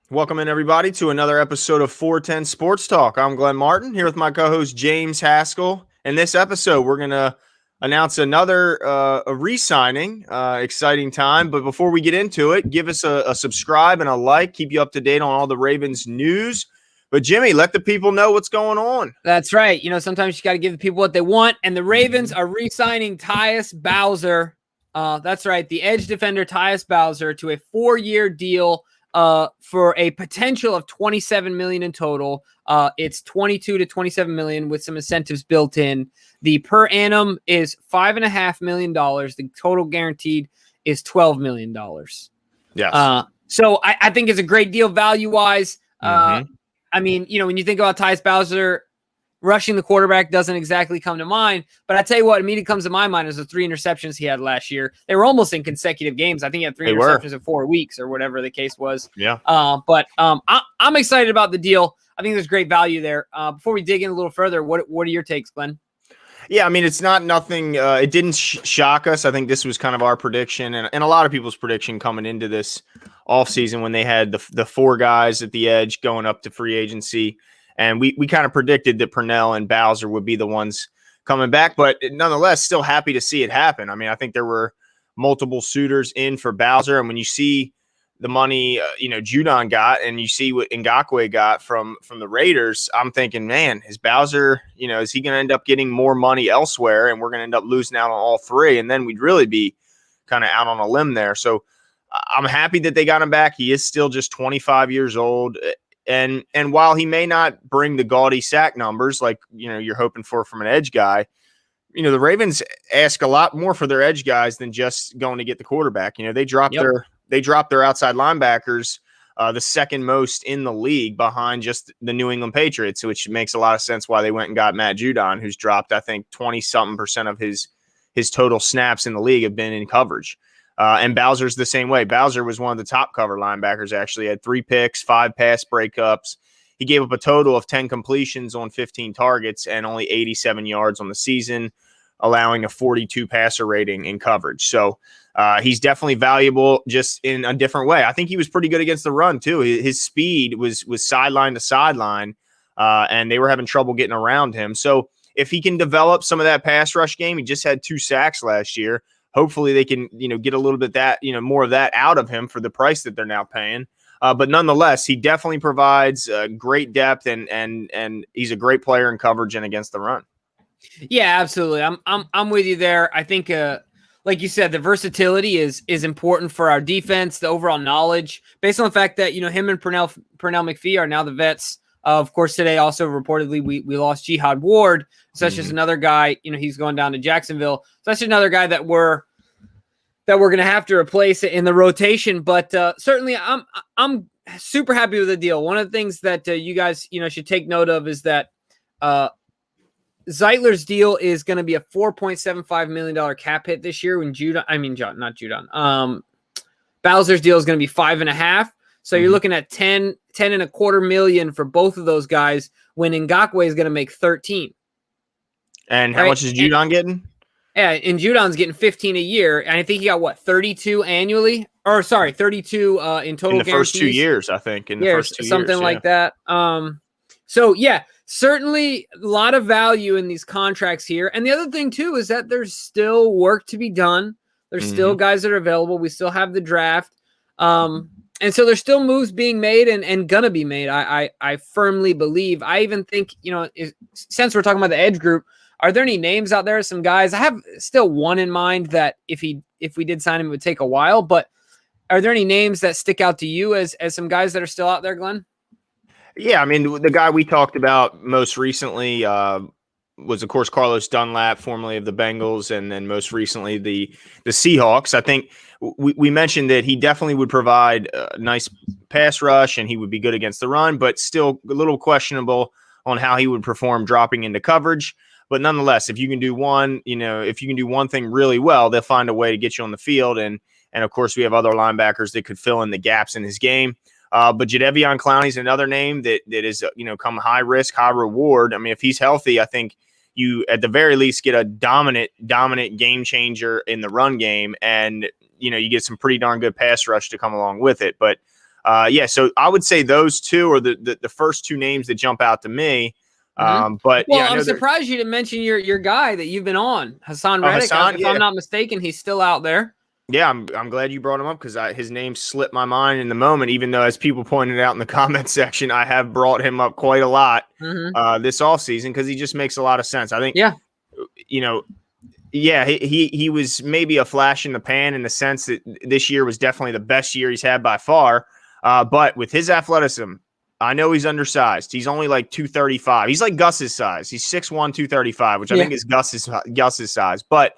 Welcome in, everybody, to another episode of 410 Sports Talk. I'm Glenn Martin, here with my co-host James Haskell. In this episode, we're going to announce another a re-signing. Exciting time. But before we get into it, give us a subscribe and a like. Keep you up to date on all the Ravens news. But, Jimmy, let the people know what's going on. That's right. You know, sometimes you got to give the people what they want. And the Ravens are re-signing Tyus Bowser. That's right. The edge defender Tyus Bowser to a 4-year deal for a potential of $27 million in total. It's $22 to $27 million with some incentives built in. The per annum is $5.5 million. The total guaranteed is $12 million. Yes. So I think it's a great deal value-wise. I mean, you know, when you think about Tyus Bowser, rushing the quarterback doesn't exactly come to mind. But I tell you what, immediately comes to my mind is the 3 interceptions he had last year. They were almost in consecutive games. I think he had 3 interceptions in 4 weeks or whatever the case was. Yeah. But I'm excited about the deal. I think there's great value there. Before we dig in a little further, what are your takes, Glenn? Yeah, I mean, it's not nothing. It didn't shock us. I think this was kind of our prediction and a lot of people's prediction coming into this offseason when they had the 4 guys at the edge going up to free agency. And we kind of predicted that Purnell and Bowser would be the ones coming back. But nonetheless, still happy to see it happen. I mean, I think there were multiple suitors in for Bowser. And when you see the money, Judon got, and you see what Ngakoue got from the Raiders, I'm thinking, man, is Bowser, is he going to end up getting more money elsewhere? And we're going to end up losing out on all 3. And then we'd really be kind of out on a limb there. So I'm happy that they got him back. He is still just 25 years old. And while he may not bring the gaudy sack numbers like, you're hoping for from an edge guy, the Ravens ask a lot more for their edge guys than just going to get the quarterback. They dropped their outside linebackers the second most in the league behind just the New England Patriots, which makes a lot of sense why they went and got Matt Judon, who's dropped, I think, 20-something% of his total snaps in the league have been in coverage. And Bowser's the same way. Bowser was one of the top cover linebackers, actually. Had 3 picks, 5 pass breakups. He gave up a total of 10 completions on 15 targets and only 87 yards on the season, allowing a 42 passer rating in coverage. So he's definitely valuable just in a different way. I think he was pretty good against the run, too. His speed was sideline to sideline, and they were having trouble getting around him. So if he can develop some of that pass rush game, he just had 2 sacks last year. Hopefully they can, get a little bit more of that out of him for the price that they're now paying. But nonetheless, he definitely provides great depth and he's a great player in coverage and against the run. Yeah, absolutely. I'm with you there. I think, like you said, the versatility is important for our defense, the overall knowledge, based on the fact that, him and Purnell McPhee are now the vets. Of course, today also reportedly we lost Jihad Ward. So that's just another guy, he's going down to Jacksonville. So that's another guy that we're going to have to replace in the rotation. But certainly I'm super happy with the deal. One of the things that you guys, should take note of is that Zeitler's deal is going to be a $4.75 million cap hit this year when Bowser's deal is going to be 5.5. So you're looking at 10.25 million for both of those guys when Ngakoue is going to make 13. And how much is Judon getting? Yeah, and Judon's getting 15 a year. And I think he got 32 annually? Or sorry, 32 in total. In the first 2 years, I think. Something like that. So yeah, certainly a lot of value in these contracts here. And the other thing too is that there's still work to be done. There's still guys that are available. We still have the draft. And so there's still moves being made and gonna be made. I firmly believe. I even think, since we're talking about the edge group, are there any names out there? Some guys, I have still one in mind that if we did sign him, it would take a while. But are there any names that stick out to you as some guys that are still out there, Glenn? Yeah, I mean, the guy we talked about most recently was, of course, Carlos Dunlap, formerly of the Bengals, and then most recently the Seahawks. I think we mentioned that he definitely would provide a nice pass rush and he would be good against the run, but still a little questionable on how he would perform dropping into coverage. But nonetheless, if you can do one thing really well, they'll find a way to get you on the field. And of course, we have other linebackers that could fill in the gaps in his game. But Jadeveon Clowney is another name that is, come high risk, high reward. I mean, if he's healthy, I think you at the very least get a dominant game changer in the run game. And, you get some pretty darn good pass rush to come along with it. But So I would say those two are the first two names that jump out to me. But well, yeah, I'm surprised you didn't mention your guy that you've been on, Hassan Reddick. Hassan, If I'm not mistaken, he's still out there. Yeah, I'm glad you brought him up because his name slipped my mind in the moment. Even though, as people pointed out in the comment section, I have brought him up quite a lot this offseason because he just makes a lot of sense. I think, he was maybe a flash in the pan in the sense that this year was definitely the best year he's had by far. But with his athleticism, I know he's undersized. He's only like 235. He's like Gus's size. He's 6'1", 235, which I think is Gus's size. But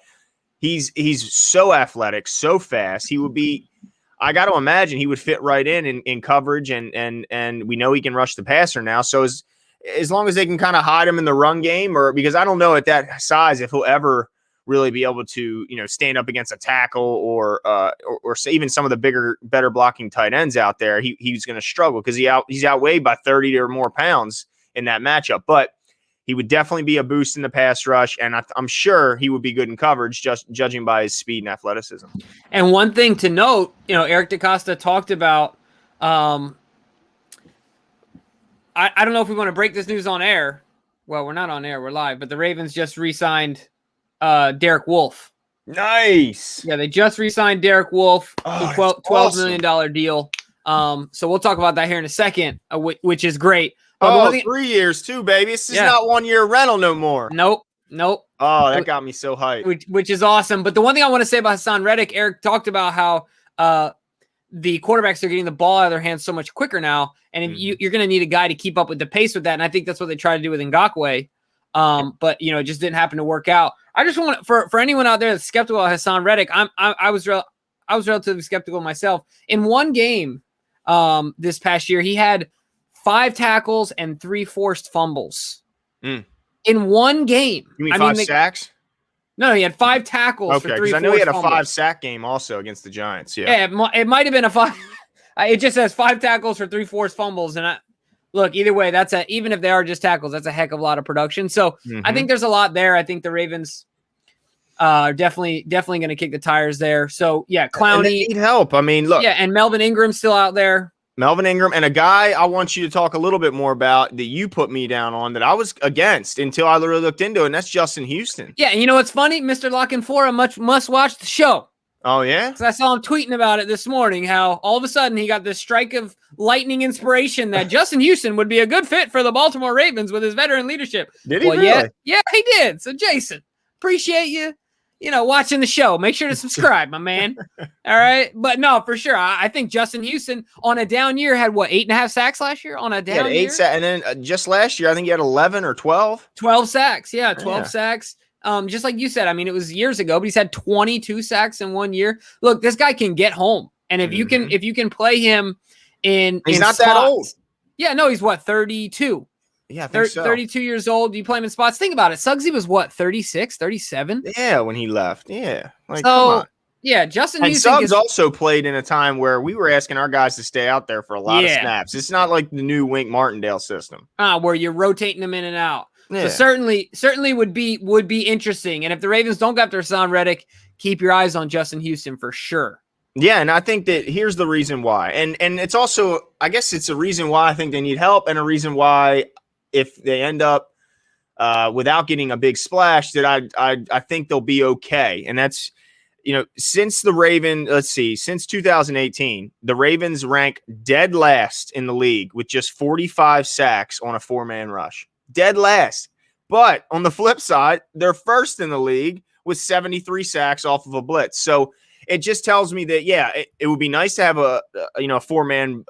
he's so athletic, so fast. He would be. I got to imagine he would fit right in coverage, and we know he can rush the passer now. So as long as they can kind of hide him in the run game, or because I don't know at that size if he'll ever really be able to stand up against a tackle or even some of the better blocking tight ends out there. He's going to struggle because he's outweighed by 30 or more pounds in that matchup, but he would definitely be a boost in the pass rush, and I'm sure he would be good in coverage, just judging by his speed and athleticism. And one thing to note, Eric DeCosta talked about. I don't know if we want to break this news on air. Well, we're not on air; we're live. But the Ravens just re-signed Derek Wolfe. Nice. Yeah, they just re-signed Derek Wolfe to $12 million deal. So we'll talk about that here in a second, which is great. 3 years too, baby. This is not 1 year rental no more. Nope. Oh, that got me so hyped. Which is awesome. But the one thing I want to say about Hassan Reddick, Eric talked about how the quarterbacks are getting the ball out of their hands so much quicker now. And if you're going to need a guy to keep up with the pace with that. And I think that's what they try to do with Ngakoue. But it just didn't happen to work out. I just want for anyone out there that's skeptical of Hassan Reddick, I was relatively skeptical myself. In one game this past year, he had 5 tackles and 3 forced fumbles in one game. You mean 5 sacks? No, he had 5 tackles for 3 forced fumbles. I know he had a 5-sack game also against the Giants. Yeah, it might have been a 5. It just says 5 tackles for 3 forced fumbles, and look, either way, even if they are just tackles, that's a heck of a lot of production. So I think there's a lot there. I think the Ravens are definitely going to kick the tires there. So yeah, Clowney, and they need help. I mean, look, and Melvin Ingram's still out there. Melvin Ingram, and a guy I want you to talk a little bit more about that you put me down on that I was against until I literally looked into it, and that's Justin Houston. Yeah, and you know what's funny? Mr. Lockenfora must watch the show. Oh, yeah? Because I saw him tweeting about it this morning, how all of a sudden he got this strike of lightning inspiration that Justin Houston would be a good fit for the Baltimore Ravens with his veteran leadership. Did he really? Yeah, he did. So, Jason, appreciate you. Watching the show. Make sure to subscribe, my man. All right. But no, for sure. I think Justin Houston on a down year had 8.5 sacks last year on a down year? 8 sacks. And then just last year, I think he had 11 or 12. 12 sacks. Yeah, 12 sacks. Just like you said, I mean, it was years ago, but he's had 22 sacks in 1 year. Look, this guy can get home. And if you can play him he's not that old. Yeah, no, he's 32. Yeah, I think so. 32 years old. You play him in spots. Think about it. Suggsy was 36, 37? Yeah, when he left. Yeah. Come on. Yeah, Justin Houston. And Suggs also played in a time where we were asking our guys to stay out there for a lot of snaps. It's not like the new Wink Martindale system. Where you're rotating them in and out. Yeah. So certainly would be interesting. And if the Ravens don't go after Hassan Reddick, keep your eyes on Justin Houston for sure. Yeah, and I think that here's the reason why. And it's also, I guess it's a reason why I think they need help, and a reason why if they end up without getting a big splash, that I think they'll be okay. And that's, since 2018, the Ravens rank dead last in the league with just 45 sacks on a 4-man rush. Dead last. But on the flip side, they're first in the league with 73 sacks off of a blitz. So it just tells me that, it would be nice to have a 4-man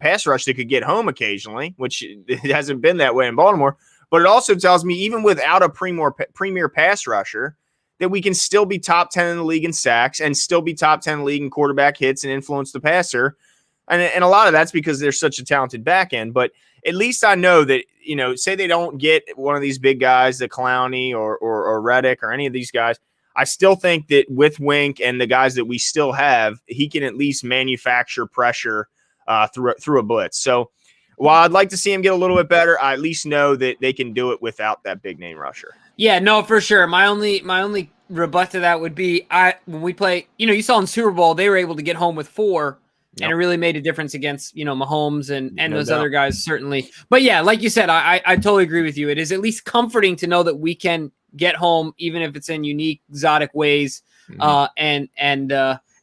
pass rush that could get home occasionally, which it hasn't been that way in Baltimore. But it also tells me even without a premier pass rusher, that we can still be top 10 in the league in sacks and still be top 10 in the league in quarterback hits and influence the passer. And a lot of that's because they're such a talented back end. But at least I know that, say they don't get one of these big guys, the Clowney or Reddick or any of these guys, I still think that with Wink and the guys that we still have, he can at least manufacture pressure through a blitz. So while I'd like to see him get a little bit better, I at least know that they can do it without that big name rusher. Yeah, no, for sure. My only rebut to that would be when we play, you saw in Super Bowl, they were able to get home with 4 And it really made a difference against, Mahomes and No those doubt. other guys, certainly. But yeah, like you said, I totally agree with you. It is at least comforting to know that we can get home, even if it's in unique, exotic ways, and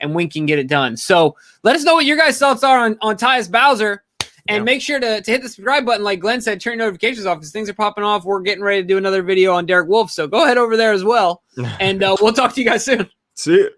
we can get it done. So let us know what your guys' thoughts are on Tyus Bowser. And make sure to hit the subscribe button, like Glenn said, turn notifications off because things are popping off. We're getting ready to do another video on Derek Wolfe. So go ahead over there as well. And we'll talk to you guys soon. See you.